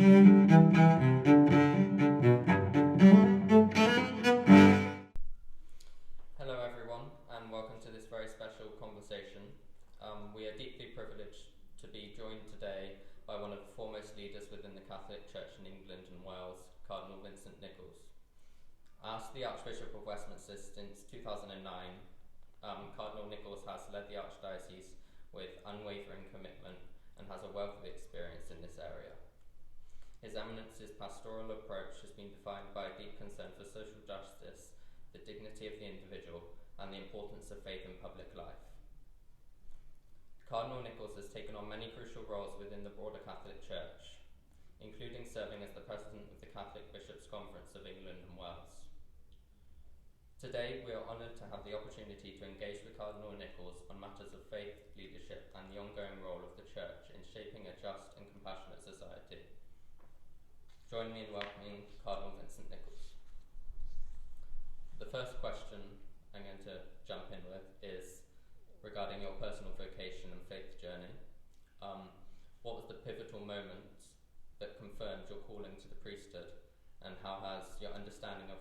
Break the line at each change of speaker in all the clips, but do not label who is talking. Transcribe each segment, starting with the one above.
Hello everyone, and welcome to this very special conversation. We are deeply privileged to be joined today by one of the foremost leaders within the Catholic Church in England and Wales, Cardinal Vincent Nichols. As the Archbishop of Westminster since 2009, Cardinal Nichols has led the Archdiocese with unwavering commitment and has a wealth of experience in this area. His Eminence's pastoral approach has been defined by a deep concern for social justice, the dignity of the individual, and the importance of faith in public life. Cardinal Nichols has taken on many crucial roles within the broader Catholic Church, including serving as the President of the Catholic Bishops' Conference of England and Wales. Today, we are honoured to have the opportunity to engage with Cardinal Nichols on matters of faith, leadership, and the ongoing role of the Church in shaping a just and compassionate society. Join me in welcoming Cardinal Vincent Nichols. The first question I'm going to jump in with is regarding your personal vocation and faith journey. What was the pivotal moment that confirmed your calling to the priesthood, and how has your understanding of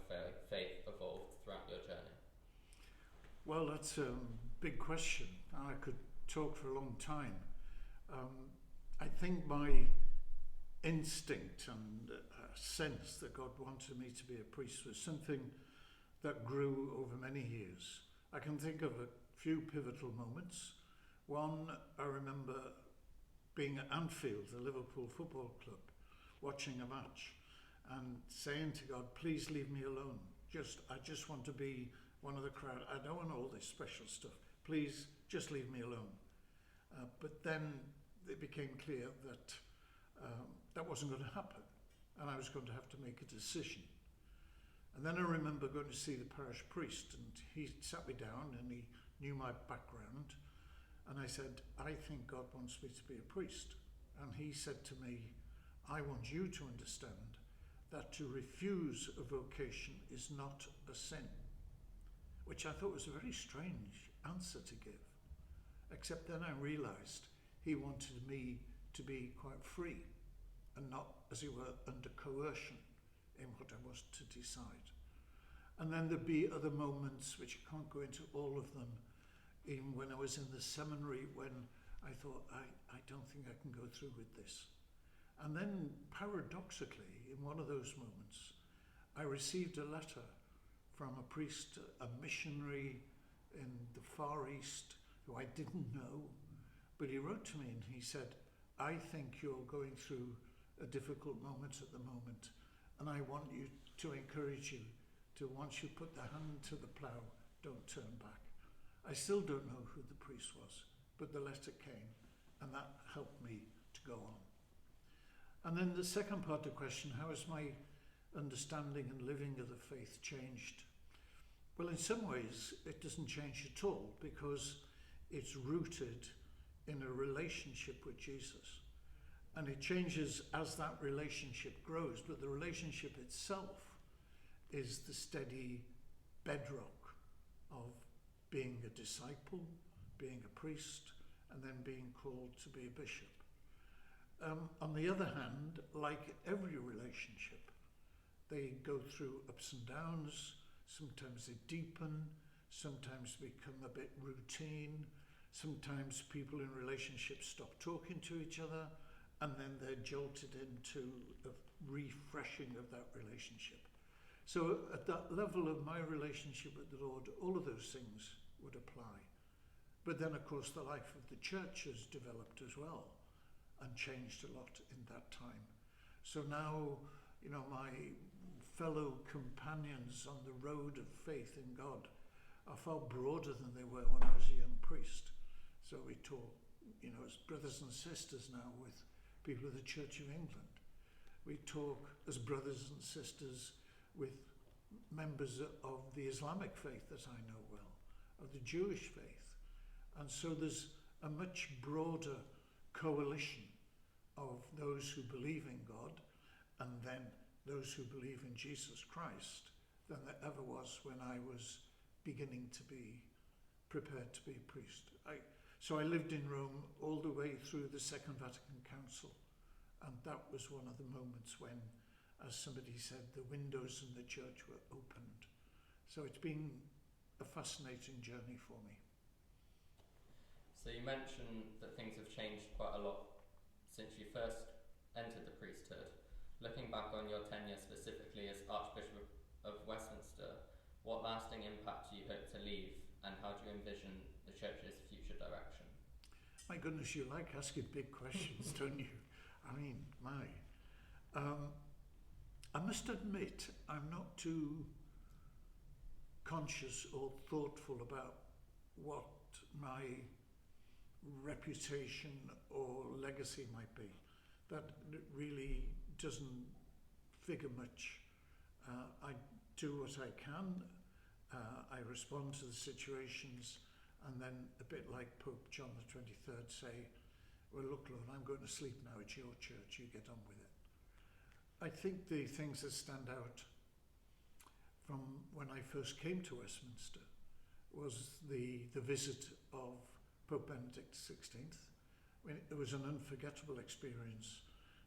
faith evolved throughout your journey?
Well, that's a big question. I could talk for a long time. I think my instinct and sense that God wanted me to be a priest was something that grew over many years. I can think of a few pivotal moments. One, I remember being at Anfield, the Liverpool Football Club, watching a match and saying to God, please leave me alone. I just want to be one of the crowd. I don't want all this special stuff. Please just leave me alone. But then it became clear that that wasn't going to happen, and I was going to have to make a decision. And then I remember going to see the parish priest, and he sat me down and he knew my background, and I said, I think God wants me to be a priest. And he said to me, I want you to understand that to refuse a vocation is not a sin, which I thought was a very strange answer to give, except then I realised he wanted me to be quite free and not, as it were, under coercion in what I was to decide. And then there'd be other moments, which I can't go into all of them, even when I was in the seminary, when I thought, I don't think I can go through with this. And then, paradoxically, in one of those moments, I received a letter from a priest, a missionary in the Far East, who I didn't know, but he wrote to me and he said, I think you're going through a difficult moment at the moment, and I want you to encourage you to, once you put the hand to the plough, don't turn back. I still don't know who the priest was, but the letter came, and that helped me to go on. And then the second part of the question, how has my understanding and living of the faith changed? Well, in some ways, it doesn't change at all, because it's rooted in a relationship with Jesus. And it changes as that relationship grows, but the relationship itself is the steady bedrock of being a disciple, being a priest, and then being called to be a bishop. On the other hand, like every relationship, they go through ups and downs. Sometimes they deepen, sometimes become a bit routine, sometimes people in relationships stop talking to each other, and then they're jolted into a refreshing of that relationship. So at that level of my relationship with the Lord, all of those things would apply. But then, of course, the life of the church has developed as well and changed a lot in that time. So now, my fellow companions on the road of faith in God are far broader than they were when I was a young priest. So we talk, as brothers and sisters now with people of the Church of England. We talk as brothers and sisters with members of the Islamic faith that I know well, of the Jewish faith. And so there's a much broader coalition of those who believe in God and then those who believe in Jesus Christ than there ever was when I was beginning to be prepared to be a priest. So I lived in Rome all the way through the Second Vatican Council, And that was one of the moments when, as somebody said, the windows in the church were opened. So it's been a fascinating journey for me.
So you mentioned that things have changed quite a lot since you first entered the priesthood. Looking back on your tenure specifically as Archbishop of Westminster, what lasting impact do you hope to leave, and how do you envision the church's future direction?
My goodness, you like asking big questions, don't you? I mean, I must admit, I'm not too conscious or thoughtful about what my reputation or legacy might be. That really doesn't figure much. I do what I can. I respond to the situations, and then a bit like Pope John the 23rd say, well, look, Lord, I'm going to sleep now. It's your church. You get on with it. I think the things that stand out from when I first came to Westminster was the visit of Pope Benedict XVI. I mean, it was an unforgettable experience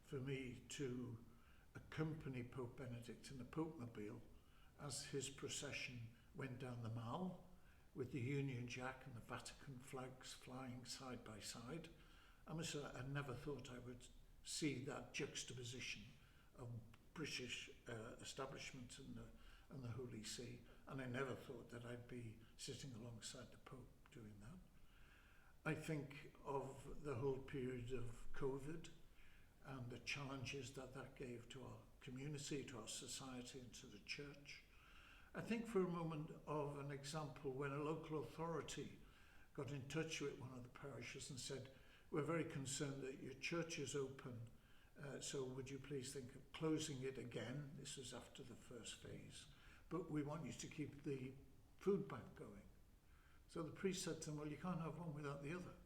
for me to accompany Pope Benedict in the Pope-mobile as his procession went down the Mall with the Union Jack and the Vatican flags flying side by side. I must say, I never thought I would see that juxtaposition of British establishment and the Holy See, and I never thought that I'd be sitting alongside the Pope doing that. I think of the whole period of COVID and the challenges that gave to our community, to our society, and to the church. I think for a moment of an example when a local authority got in touch with one of the parishes and said, we're very concerned that your church is open, so would you please think of closing it again? This was after the first phase, but we want you to keep the food bank going. So the priest said to them, well, you can't have one without the other,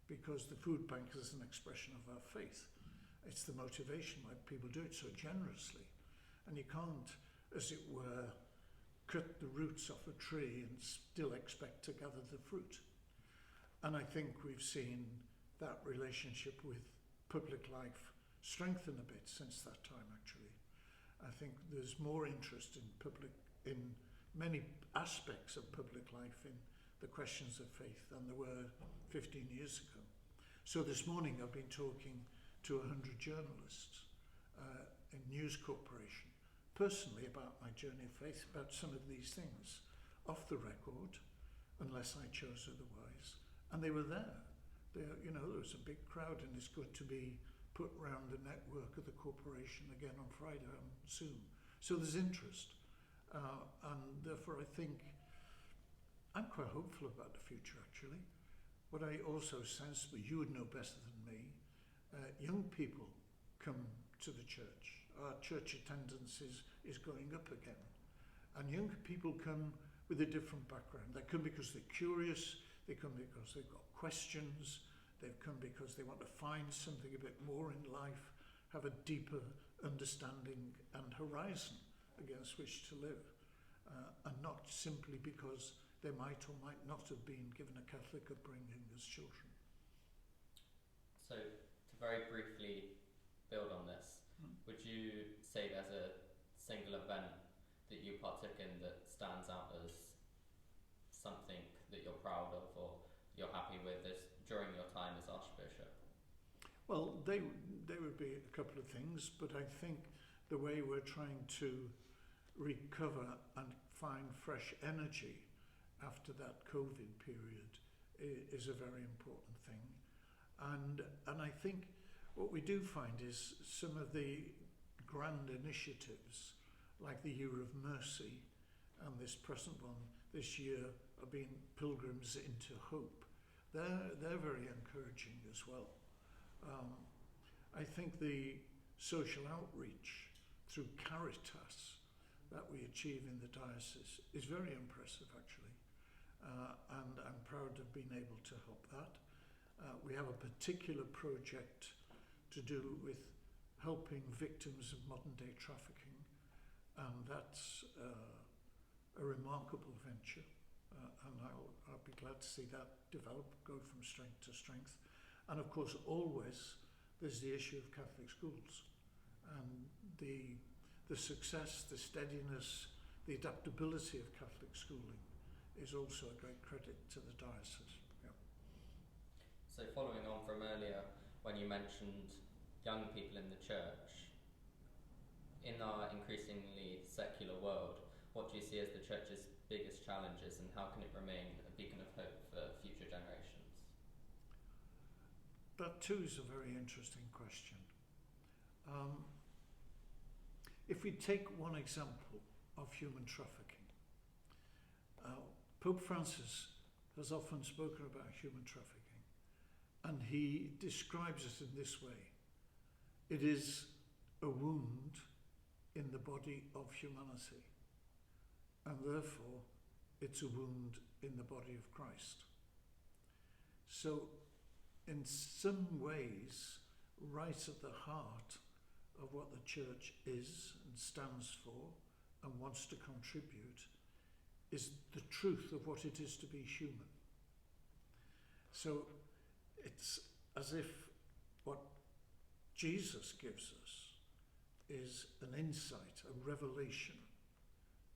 because the food bank is an expression of our faith. It's the motivation why people do it so generously. And you can't, as it were, cut the roots off a tree and still expect to gather the fruit. And I think we've seen that relationship with public life strengthen a bit since that time, actually. I think there's more interest in many aspects of public life in the questions of faith than there were 15 years ago. So this morning I've been talking to 100 journalists in News Corporation, personally about my journey of faith, about some of these things, off the record, unless I chose otherwise. And they were there. There was a big crowd, and it's good to be put round the network of the corporation again on Friday on Zoom. So there's interest. And therefore I think I'm quite hopeful about the future, actually. What I also sense, but you would know better than me, young people come to the church. Our church attendance is going up again. And young people come with a different background. They come because they're curious, they come because they've got questions, they've come because they want to find something a bit more in life, have a deeper understanding and horizon against which to live, and not simply because they might or might not have been given a Catholic upbringing as children.
So, to very briefly build on this, would you say there's a single event that you partook in that stands out as something that you're proud of or you're happy with this during your time as Archbishop?
Well, they would be a couple of things, but I think the way we're trying to recover and find fresh energy after that COVID period is a very important thing. And I think what we do find is some of the grand initiatives, like the Year of Mercy and this present one this year of being Pilgrims into Hope, they're very encouraging as well. I think the social outreach through Caritas that we achieve in the diocese is very impressive, actually. And I'm proud to have been able to help that. We have a particular project to do with helping victims of modern day trafficking, and that's a remarkable venture, and I'll be glad to see that develop, go from strength to strength. And of course always there's the issue of Catholic schools and the success, the steadiness, the adaptability of Catholic schooling is also a great credit to the diocese. Yeah.
So following on from earlier, when you mentioned young people in the church, in our increasingly secular world, what do you see as the church's biggest challenges, and how can it remain a beacon of hope for future generations?
That too is a very interesting question. If we take one example of human trafficking, Pope Francis has often spoken about human trafficking, and he describes it in this way: it is a wound in the body of humanity, and therefore it's a wound in the body of Christ. So in some ways, right at the heart of what the church is and stands for and wants to contribute is the truth of what it is to be human. So it's as if what Jesus gives us is an insight, a revelation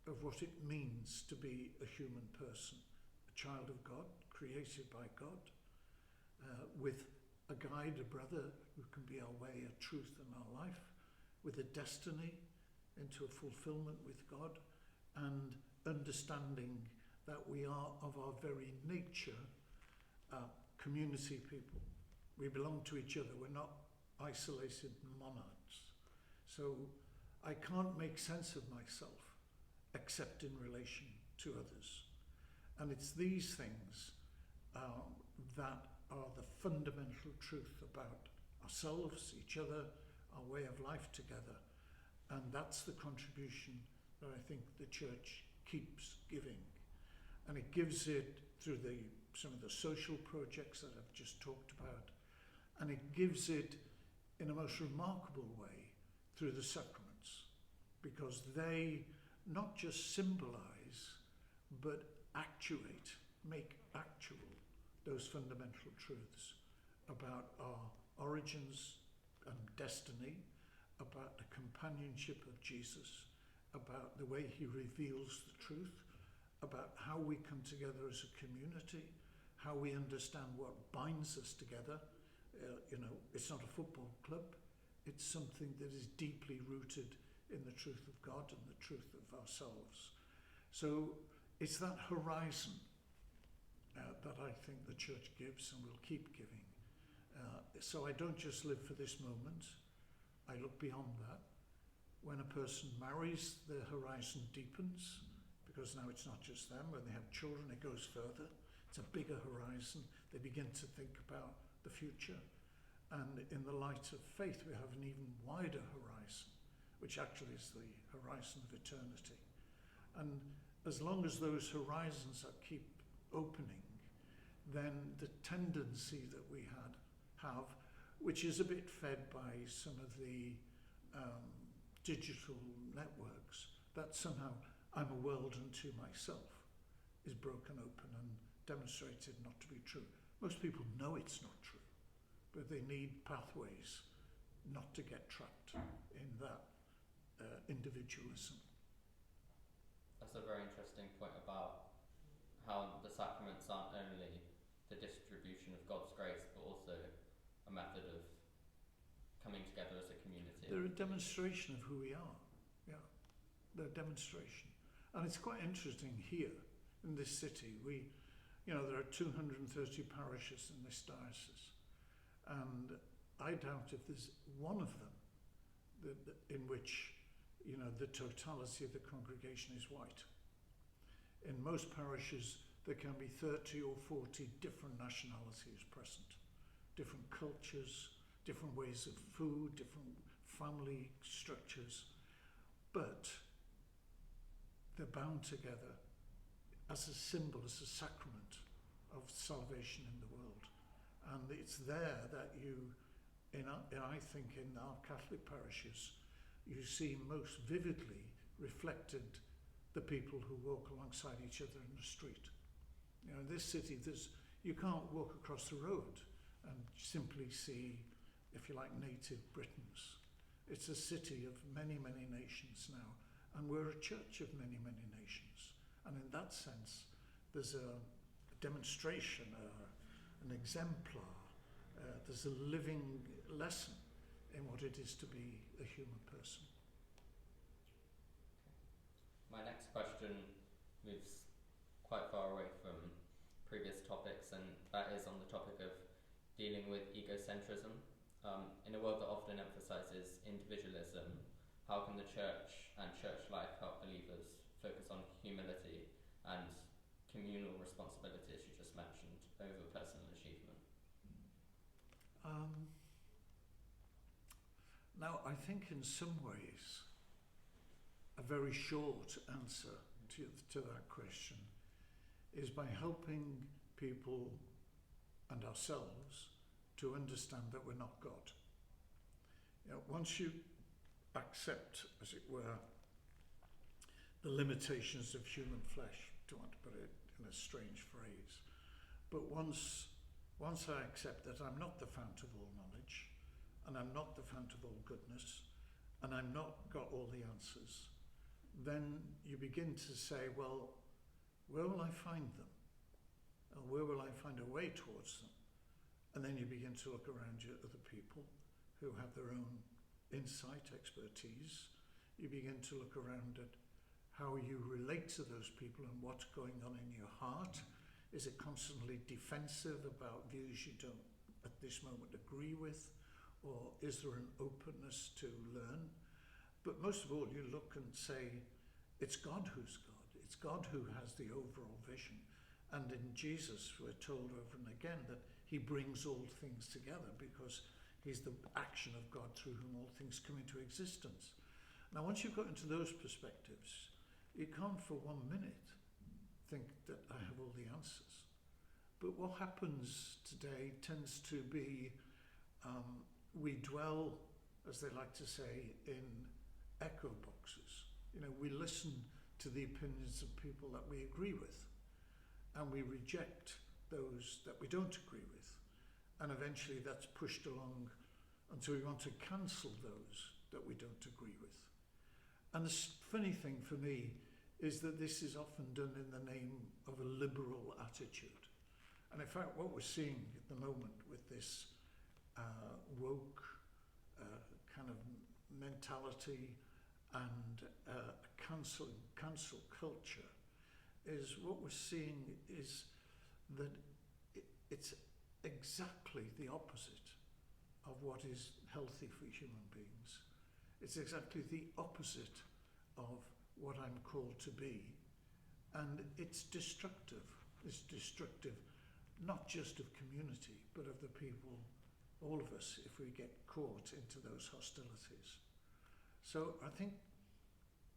of what it means to be a human person, a child of God, created by God, with a guide, a brother who can be our way, a truth in our life, with a destiny into a fulfillment with God, and understanding that we are of our very nature community people. We belong to each other. We're not isolated monarchs. So I can't make sense of myself except in relation to others. And it's these things that are the fundamental truth about ourselves, each other, our way of life together. And that's the contribution that I think the church keeps giving. And it gives it through some of the social projects that I've just talked about. And it gives it in a most remarkable way through the sacraments, because they not just symbolize, but actuate, make actual those fundamental truths about our origins and destiny, about the companionship of Jesus, about the way he reveals the truth, about how we come together as a community, how we understand what binds us together. It's not a football club, it's something that is deeply rooted in the truth of God and the truth of ourselves. So it's that horizon that I think the church gives and will keep giving. So I don't just live for this moment, I look beyond that. When a person marries, their horizon deepens, because now it's not just them. When they have children, it goes further. It's a bigger horizon. They begin to think about the future. And in the light of faith, we have an even wider horizon, which actually is the horizon of eternity. And as long as those horizons keep opening, then the tendency that we have, which is a bit fed by some of the digital networks, that somehow I'm a world unto myself, is broken open and demonstrated not to be true. Most people know it's not true, but they need pathways not to get trapped in that individualism.
That's a very interesting point about how the sacraments aren't only the distribution of God's grace, but also a method of coming together as a community.
They're a demonstration of who we are. Yeah, they're a demonstration. And it's quite interesting here in this city. There are 230 parishes in this diocese. And I doubt if there's one of them in which, the totality of the congregation is white. In most parishes, there can be 30 or 40 different nationalities present, different cultures, different ways of food, different family structures, but they're bound together as a symbol, as a sacrament of salvation in the world. And it's there that I think in our Catholic parishes, you see most vividly reflected the people who walk alongside each other in the street. In this city, you can't walk across the road and simply see, if you like, native Britons. It's a city of many, many nations now, and we're a church of many, many nations. And in that sense, there's a demonstration, an exemplar, there's a living lesson in what it is to be a human person.
My next question moves quite far away from previous topics, and that is on the topic of dealing with egocentrism. In a world that often emphasizes individualism, how can the church and church life help believers focus on humility and communal responsibility, as you just mentioned, over personal achievement?
Now, I think in some ways, a very short answer to that question is by helping people and ourselves to understand that we're not God. Once you accept, as it were, the limitations of human flesh, to want to put it in a strange phrase, but once I accept that I'm not the fount of all knowledge, and I'm not the fount of all goodness, and I'm not got all the answers, then you begin to say, well, where will I find them? Or where will I find a way towards them? And then you begin to look around you at other people who have their own insight, expertise. You begin to look around at how you relate to those people and what's going on in your heart. Is it constantly defensive about views you don't at this moment agree with? Or is there an openness to learn? But most of all, you look and say, it's God who's God. It's God who has the overall vision. And in Jesus, we're told over and again that he brings all things together because he's the action of God through whom all things come into existence. Now, once you've got into those perspectives, you can't for 1 minute think that I have all the answers. But what happens today tends to be we dwell, as they like to say, in echo boxes. We listen to the opinions of people that we agree with, and we reject those that we don't agree with. And eventually that's pushed along until we want to cancel those that we don't agree with. And the funny thing for me is that this is often done in the name of a liberal attitude. And in fact, what we're seeing at the moment with this woke kind of mentality and cancel culture is what we're seeing is that it's exactly the opposite of what is healthy for human beings. It's exactly the opposite of what I'm called to be. And it's destructive. It's destructive not just of community, but of the people, all of us, if we get caught into those hostilities. So I think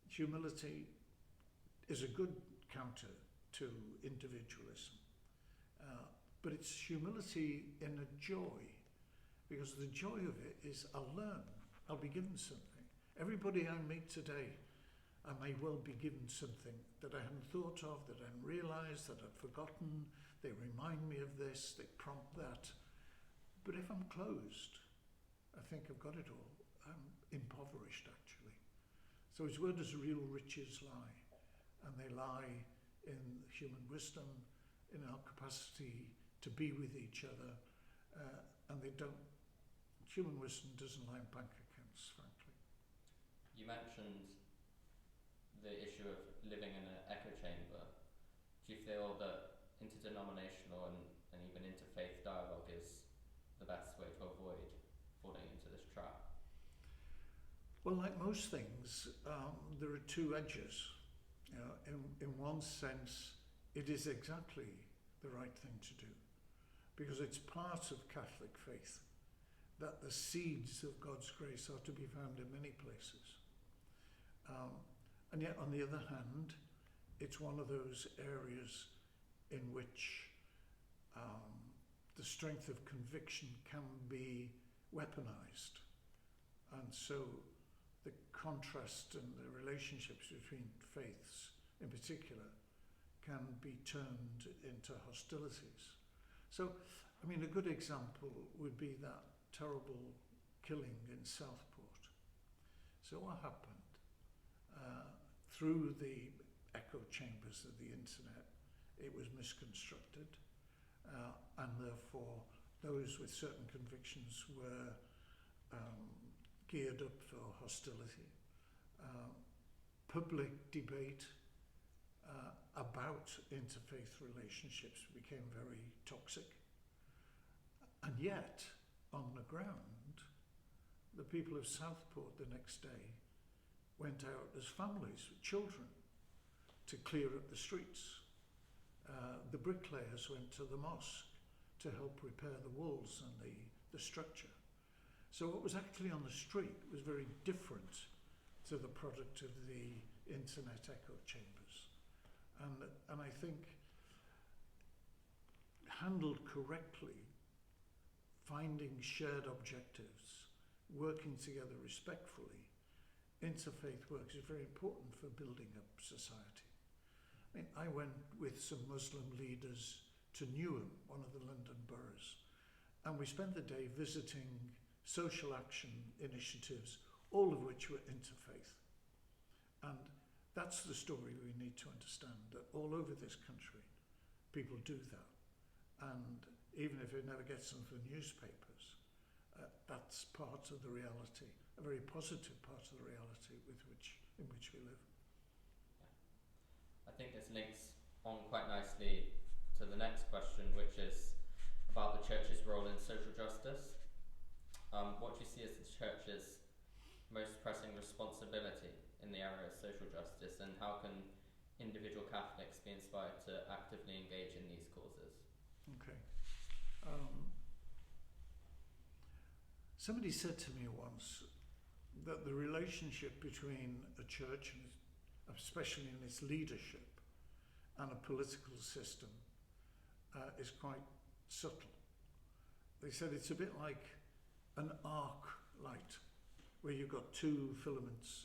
humility is a good counter to individualism. But it's humility in a joy, because the joy of it is I'll learn, I'll be given something. Everybody I meet today, I may well be given something that I hadn't thought of, that I hadn't realised, that I'd forgotten. They remind me of this, they prompt that. But if I'm closed, I think I've got it all. I'm impoverished, actually. So his word is real riches lie, and they lie in human wisdom, in our capacity to be with each other, and they don't. Human wisdom doesn't lie in bank accounts, frankly.
You mentioned the issue of living in an echo chamber. Do you feel that interdenominational and even interfaith dialogue is the best way to avoid falling into this trap?
Well, like most things, there are two edges. In one sense, it is exactly the right thing to do, because it's part of Catholic faith that the seeds of God's grace are to be found in many places. And yet, on the other hand, it's one of those areas in which the strength of conviction can be weaponized. And so the contrast and the relationships between faiths in particular can be turned into hostilities. So, I mean, a good example would be that terrible killing in Southport. So what happened? Through the echo chambers of the internet, it was misconstructed, and therefore those with certain convictions were geared up for hostility. Public debate about interfaith relationships became very toxic. And yet, on the ground, the people of Southport the next day went out as families with children to clear up the streets. The bricklayers went to the mosque to help repair the walls and the structure. So what was actually on the street was very different to the product of the internet echo chambers. And I think, handled correctly, finding shared objectives, working together respectfully, interfaith work is very important for building up society. I mean, I went with some Muslim leaders to Newham, one of the London boroughs, and we spent the day visiting social action initiatives, all of which were interfaith. And that's the story we need to understand, that all over this country, people do that. And even if it never gets into the newspapers, that's part of the reality, a very positive part of the reality in which we live.
I think this links on quite nicely to the next question, which is about the Church's role in social justice. What do you see as the Church's most pressing responsibility in the area of social justice, and how can individual Catholics be inspired to actively engage in these causes?
Okay. Somebody said to me once that the relationship between a church, and especially in its leadership, and a political system is quite subtle. They said it's a bit like an arc light, where you've got two filaments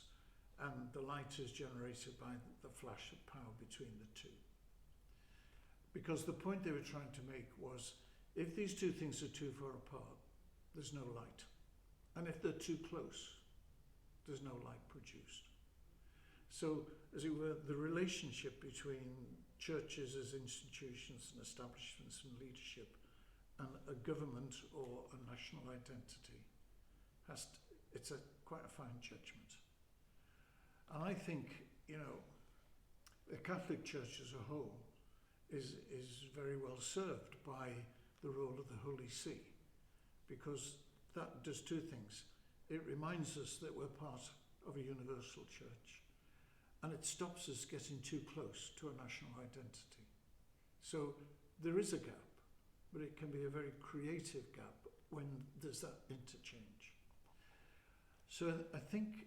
and the light is generated by the flash of power between the two. Because the point they were trying to make was, if these two things are too far apart, there's no light. And if they're too close, there's no light produced. So, as it were, the relationship between churches as institutions and establishments and leadership and a government or a national identity it's quite a fine judgment. And I think, the Catholic Church as a whole is very well served by the role of the Holy See, because that does two things. It reminds us that we're part of a universal church, and it stops us getting too close to a national identity. So there is a gap, but it can be a very creative gap when there's that interchange. So I think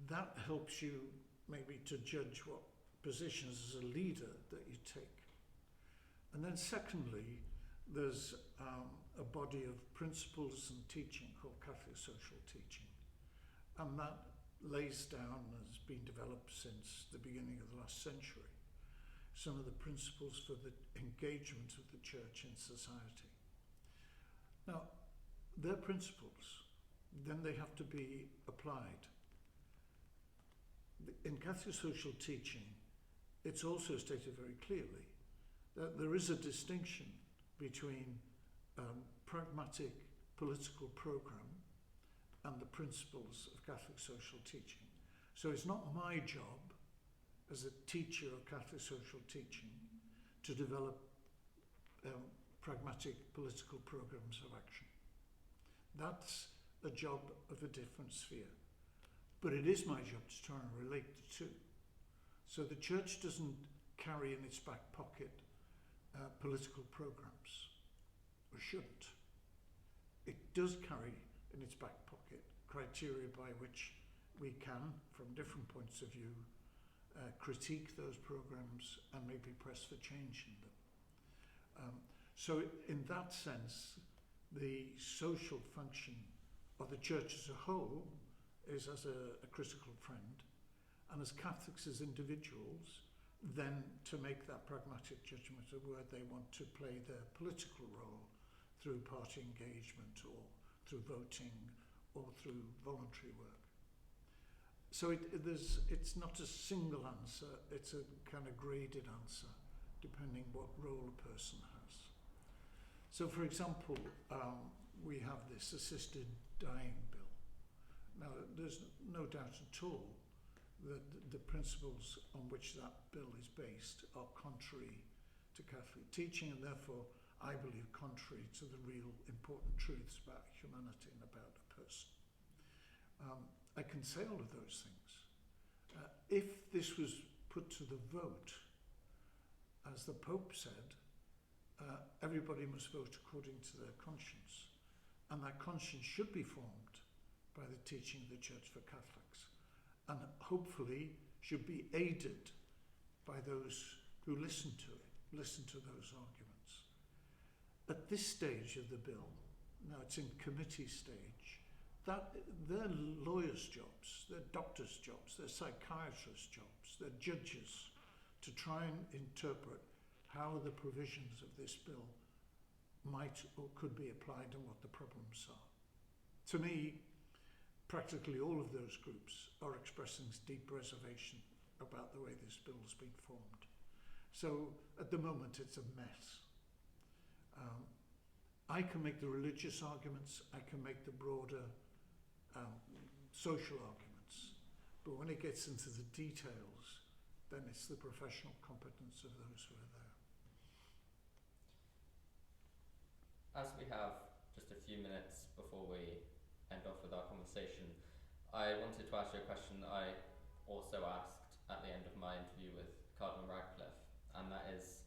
that helps you maybe to judge what positions as a leader that you take. And then secondly, there's a body of principles and teaching called Catholic social teaching. And that lays down, has been developed since the beginning of the last century, some of the principles for the engagement of the church in society. Now, they're principles, then they have to be applied. In Catholic social teaching, it's also stated very clearly that there is a distinction between pragmatic political program and the principles of Catholic social teaching. So it's not my job as a teacher of Catholic social teaching to develop pragmatic political programs of action. That's a job of a different sphere. But it is my job to try and relate the two. So the church doesn't carry in its back pocket political programs, or shouldn't. It does carry in its back pocket criteria by which we can, from different points of view, critique those programs and maybe press for change in them. So in that sense, the social function of the church as a whole is as a critical friend, and as Catholics, as individuals, then to make that pragmatic judgment of where they want to play their political role through party engagement or through voting or through voluntary work. So it's not a single answer, it's a kind of graded answer, depending what role a person has. So for example, we have this assisted dying bill. Now there's no doubt at all that the principles on which that bill is based are contrary to Catholic teaching, and therefore I believe contrary to the real important truths about humanity and about a person. I can say all of those things. If this was put to the vote, as the Pope said, everybody must vote according to their conscience, and that conscience should be formed by the teaching of the Church for Catholics, and hopefully should be aided by those who listen to it, listen to those arguments. At this stage of the bill, now it's in committee stage, that they're lawyers' jobs, they're doctors' jobs, they're psychiatrists' jobs, they're judges to try and interpret how the provisions of this bill might or could be applied and what the problems are. To me, practically all of those groups are expressing deep reservation about the way this bill's been formed. So at the moment it's a mess. I can make the religious arguments, I can make the broader social arguments, but when it gets into the details, then it's the professional competence of those who are there.
As we have just a few minutes before we end off with our conversation, I wanted to ask you a question I also asked at the end of my interview with Cardinal Radcliffe, and that is,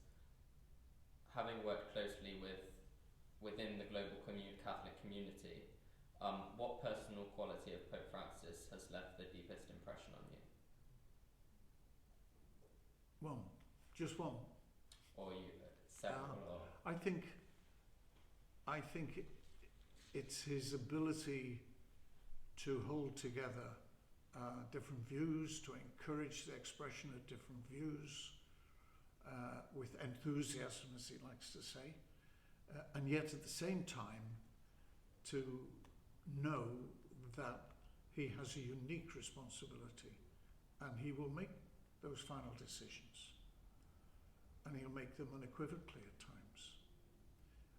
having worked closely within the global Catholic community, what personal quality of Pope Francis has left the deepest impression on you?
One, just one.
Or you several? Or?
I think it's his ability to hold together different views, to encourage the expression of different views with enthusiasm, as he likes to say, and yet at the same time to know that he has a unique responsibility and he will make those final decisions, and he'll make them unequivocally at times.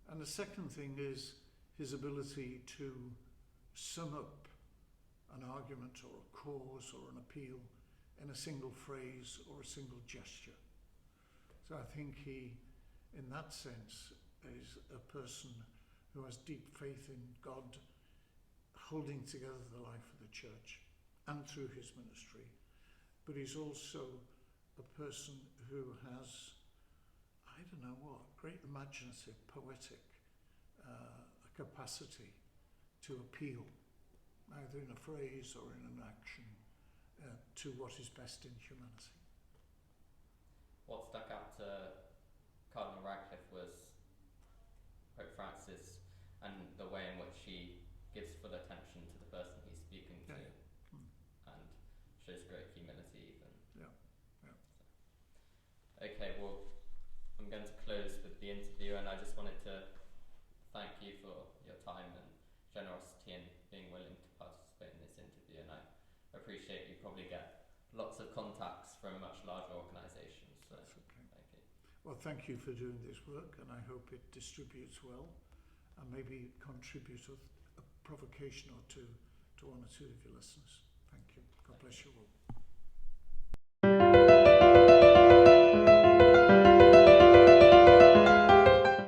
And the second thing is his ability to sum up an argument or a cause or an appeal in a single phrase or a single gesture. So I think he, in that sense, is a person who has deep faith in God, holding together the life of the Church and through his ministry. But he's also a person who has, I don't know what, great imaginative, poetic capacity to appeal, either in a phrase or in an action, to what is best in humanity.
What stuck out to Cardinal Radcliffe was Pope Francis and the way in which he gives full attention to the person he's speaking to, and shows great humility even. So. Okay, well, I'm going to close with the interview, and I just wanted to thank you for your time and generosity and being willing to participate in this interview, and I appreciate you probably get lots of contacts from much larger organisations. So
that's okay.
Thank you.
Well, thank you for doing this work, and I hope it distributes well and maybe contribute a provocation or two to one or two of your listeners.